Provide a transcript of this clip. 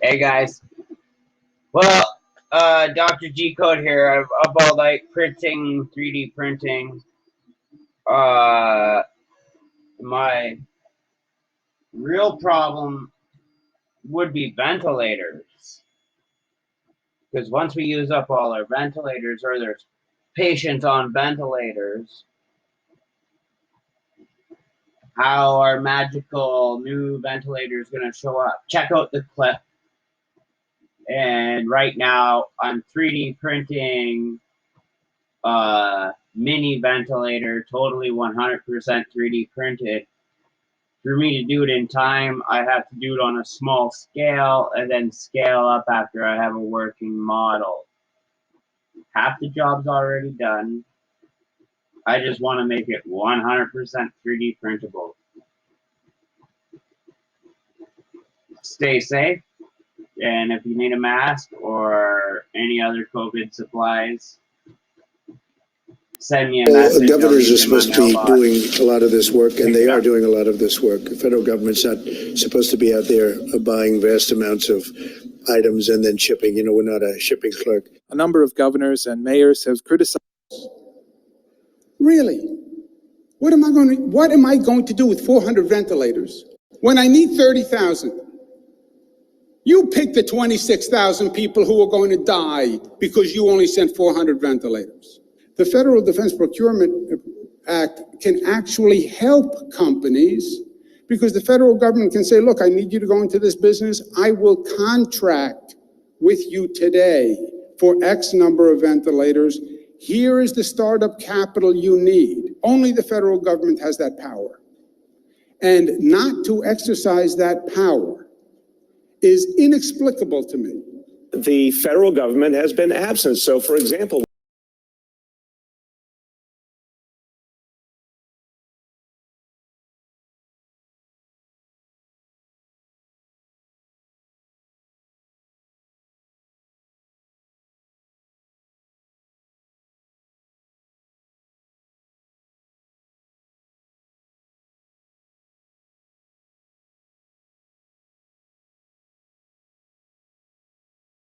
Hey guys. Well, Dr. G Code here. About like printing, 3D printing. My real problem would be ventilators. Because once we use up all our ventilators, or there's patients on ventilators, how are magical new ventilators going to show up? Check out the clip. And right now, I'm 3D printing mini ventilator, totally 100% 3D printed. For me to do it in time, I have to do it on a small scale and then scale up after I have a working model. Half the job's already done. I just want to make it 100% 3D printable. Stay safe, and if you need a mask or any other COVID supplies, send me a message. Governors are supposed to be doing a lot of this work, and they are doing a lot of this work. The federal government's not supposed to be out there buying vast amounts of items and then shipping. You know, we're not a shipping clerk. A number of governors and mayors have criticized. Really? What am I going to do with 400 ventilators when I need 30,000? You pick the 26,000 people who are going to die because you only sent 400 ventilators. The Federal Defense Procurement Act can actually help companies because the federal government can say, look, I need you to go into this business. I will contract with you today for X number of ventilators. Here is the startup capital you need. Only the federal government has that power. And not to exercise that power is inexplicable to me. The federal government has been absent. So, for example,